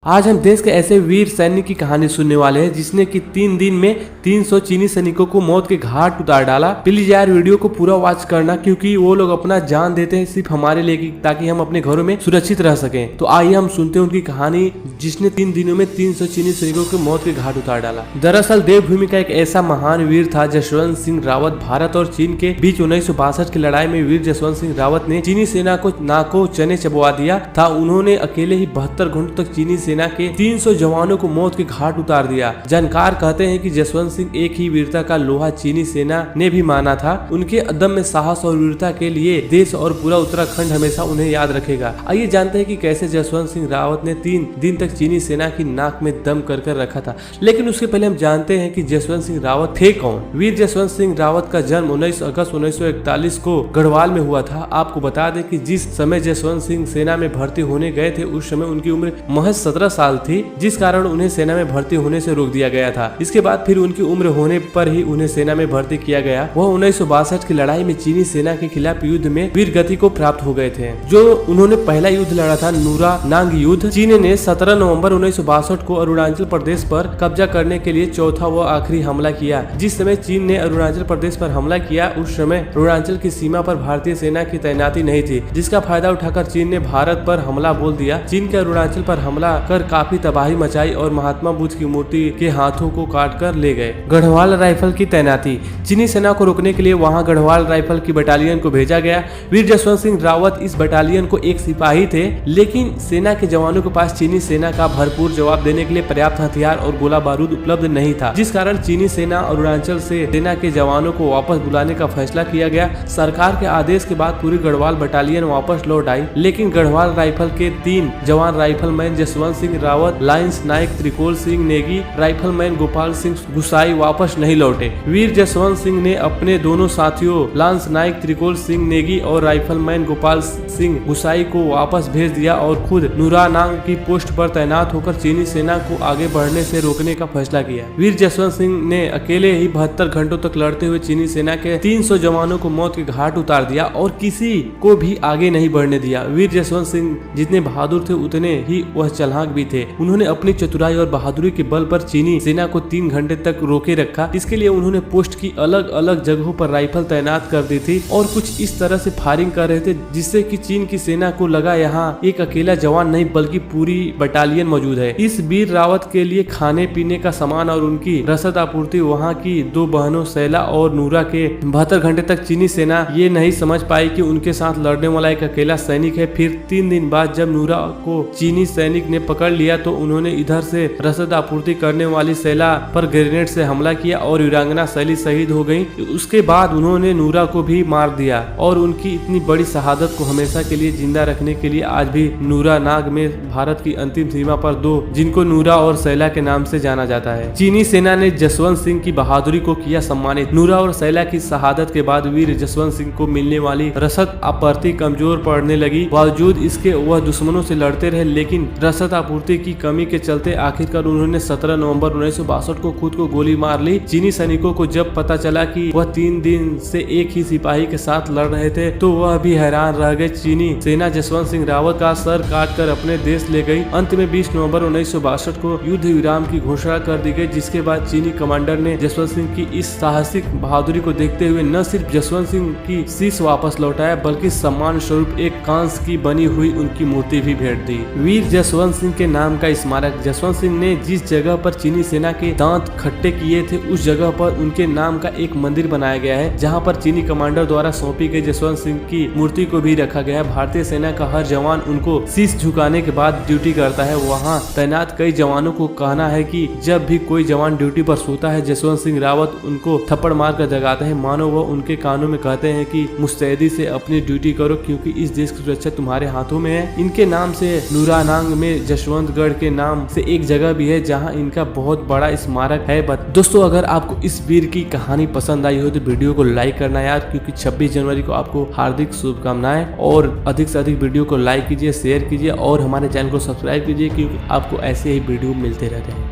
आज हम देश के ऐसे वीर सैनिक की कहानी सुनने वाले हैं जिसने कि 3 दिन में 300 चीनी सैनिकों को मौत के घाट उतार डाला। प्लीज यार वीडियो को पूरा वॉच करना क्योंकि वो लोग अपना जान देते हैं सिर्फ हमारे लिए ताकि हम अपने घरों में सुरक्षित रह सकें। तो आइए हम सुनते हैं उनकी कहानी जिसने 3 दिनों में 300 चीनी सैनिकों को मौत के घाट उतार डाला। दरअसल देवभूमि का एक ऐसा महान वीर था जसवंत सिंह रावत। भारत और चीन के बीच 1962 की लड़ाई में वीर जसवंत सिंह रावत ने चीनी सेना को नाको चने चबवा दिया था। उन्होंने अकेले ही 72 घंटों तक चीनी सेना के 300 जवानों को मौत के घाट उतार दिया। जानकार कहते हैं कि जसवंत सिंह एक ही वीरता का लोहा चीनी सेना ने भी माना था। उनके अदम्य साहस और वीरता के लिए देश और पूरा उत्तराखंड हमेशा उन्हें याद रखेगा। आइए जानते हैं कि कैसे जसवंत सिंह रावत ने 3 दिन तक चीनी सेना की नाक में दम कर रखा था। लेकिन उसके पहले हम जानते हैं कि जसवंत सिंह रावत थे कौन। वीर जसवंत सिंह रावत का जन्म 19 अगस्त 1941 को गढ़वाल में हुआ था। आपको बता दें कि जिस समय जसवंत सिंह सेना में भर्ती होने गए थे उस समय उनकी उम्र महज 17 साल थी, जिस कारण उन्हें सेना में भर्ती होने से रोक दिया गया था। इसके बाद फिर उनकी उम्र होने पर ही उन्हें सेना में भर्ती किया गया। वह 1962 की लड़ाई में चीनी सेना के खिलाफ युद्ध में वीर गति को प्राप्त हो गए थे। जो उन्होंने पहला युद्ध लड़ा था नूरा नांग युद्ध। चीन ने 17 नवंबर 1962 को अरुणाचल प्रदेश पर कब्जा करने के लिए चौथा व आखिरी हमला किया। जिस समय चीन ने अरुणाचल प्रदेश पर हमला किया उस समय अरुणाचल की सीमा पर भारतीय सेना की तैनाती नहीं थी, जिसका फायदा उठाकर चीन ने भारत पर हमला बोल दिया। चीन के अरुणाचल पर हमला कर काफी तबाही मचाई और महात्मा बुद्ध की मूर्ति के हाथों को काटकर ले गए। गढ़वाल राइफल की तैनाती। चीनी सेना को रोकने के लिए वहां गढ़वाल राइफल की बटालियन को भेजा गया। वीर जसवंत सिंह रावत इस बटालियन को एक सिपाही थे, लेकिन सेना के जवानों के पास चीनी सेना का भरपूर जवाब देने के लिए पर्याप्त हथियार और गोला बारूद उपलब्ध नहीं था, जिस कारण चीनी सेना अरुणाचल से सेना के जवानों को वापस बुलाने का फैसला किया गया। सरकार के आदेश के बाद पूरी गढ़वाल बटालियन वापस लौट आई, लेकिन गढ़वाल राइफल के 3 जवान राइफलमैन जसवंत सिंह रावत, लाइंस नायक त्रिकोल सिंह नेगी, राइफलमैन गोपाल सिंह गुसाई वापस नहीं लौटे। वीर जसवंत सिंह ने अपने दोनों साथियों लांस नायक त्रिकोल सिंह नेगी और राइफलमैन गोपाल सिंह गुसाई को वापस भेज दिया और खुद नूरानांग की पोस्ट पर तैनात होकर चीनी सेना को आगे बढ़ने से रोकने का फैसला किया। वीर जसवंत सिंह ने अकेले ही 72 घंटों तक लड़ते हुए चीनी सेना के 300 जवानों को मौत के घाट उतार दिया और किसी को भी आगे नहीं बढ़ने दिया। वीर जसवंत सिंह जितने बहादुर थे उतने ही वह चालाक भी थे। उन्होंने अपनी चतुराई और बहादुरी के बल पर चीनी सेना को 3 घंटे तक रोके रखा। इसके लिए उन्होंने पोस्ट की अलग अलग जगहों पर राइफल तैनात कर दी थी और कुछ इस तरह से फायरिंग कर रहे थे जिससे कि चीन की सेना को लगा यहाँ एक अकेला जवान नहीं बल्कि पूरी बटालियन मौजूद है। इस वीर रावत के लिए खाने पीने का सामान और उनकी रसद आपूर्ति वहाँ की 2 बहनों सैला और नूरा के 72 घंटे तक चीनी सेना ये नहीं समझ पाई कि उनके साथ लड़ने वाला एक अकेला सैनिक है। फिर 3 दिन बाद जब नूरा को चीनी सैनिक ने पकड़ लिया तो उन्होंने इधर से रसद आपूर्ति करने वाली सैला पर ग्रेनेड से हमला किया और वीरांगना सैली शहीद हो गई। उसके बाद उन्होंने नूरा को भी मार दिया और उनकी इतनी बड़ी शहादत को हमेशा के लिए जिंदा रखने के लिए आज भी नूरा नाग में भारत की अंतिम सीमा पर 2 जिनको नूरा और सैला के नाम से जाना जाता है। चीनी सेना ने जसवंत सिंह की बहादुरी को किया सम्मानित। नूरा और सैला की शहादत के बाद वीर जसवंत सिंह को मिलने वाली रसद आपूर्ति कमजोर पड़ने लगी। बावजूद इसके वह दुश्मनों से लड़ते रहे, लेकिन रसद आपूर्ति की कमी के चलते आखिरकार उन्होंने 17 नवंबर 1962 को खुद को गोली मार ली। चीनी सैनिकों को जब पता चला कि वह 3 दिन से एक ही सिपाही के साथ लड़ रहे थे तो वह भी हैरान रह गए। चीनी सेना जसवंत सिंह रावत का सर काटकर अपने देश ले गई। अंत में 20 नवंबर 1962 को युद्ध विराम की घोषणा कर दी गई, जिसके बाद चीनी कमांडर ने जसवंत सिंह की इस साहसिक बहादुरी को देखते हुए न सिर्फ जसवंत सिंह की शीश वापस लौटाया बल्कि सम्मान स्वरूप एक कांस्य की बनी हुई उनकी मूर्ति भी भेंट दी। वीर जसवंत सिंह के नाम का स्मारक। जसवंत सिंह ने जिस जगह पर चीनी सेना के दांत खट्टे किए थे उस जगह पर उनके नाम का एक मंदिर बनाया गया है, जहां पर चीनी कमांडर द्वारा सौंपी गई जसवंत सिंह की मूर्ति को भी रखा गया है। भारतीय सेना का हर जवान उनको शीश झुकाने के बाद ड्यूटी करता है। वहां तैनात कई जवानों को कहना है कि जब भी कोई जवान ड्यूटी पर सोता है जसवंत सिंह रावत उनको थप्पड़ मार कर जगाते हैं, मानो वह उनके कानों में कहते हैं कि मुस्तैदी से अपनी ड्यूटी करो क्योंकि इस देश की सुरक्षा तुम्हारे हाथों में है। इनके नाम से नूरानांग में जसवंतगढ़ के नाम से एक जगह भी है जहां इनका बहुत बड़ा स्मारक है। दोस्तों अगर आपको इस वीर की कहानी पसंद आई हो तो वीडियो को लाइक करना यार, क्योंकि 26 जनवरी को आपको हार्दिक शुभकामनाएं। और अधिक से अधिक वीडियो को लाइक कीजिए, शेयर कीजिए और हमारे चैनल को सब्सक्राइब कीजिए क्योंकि आपको ऐसे ही वीडियो मिलते रहते हैं।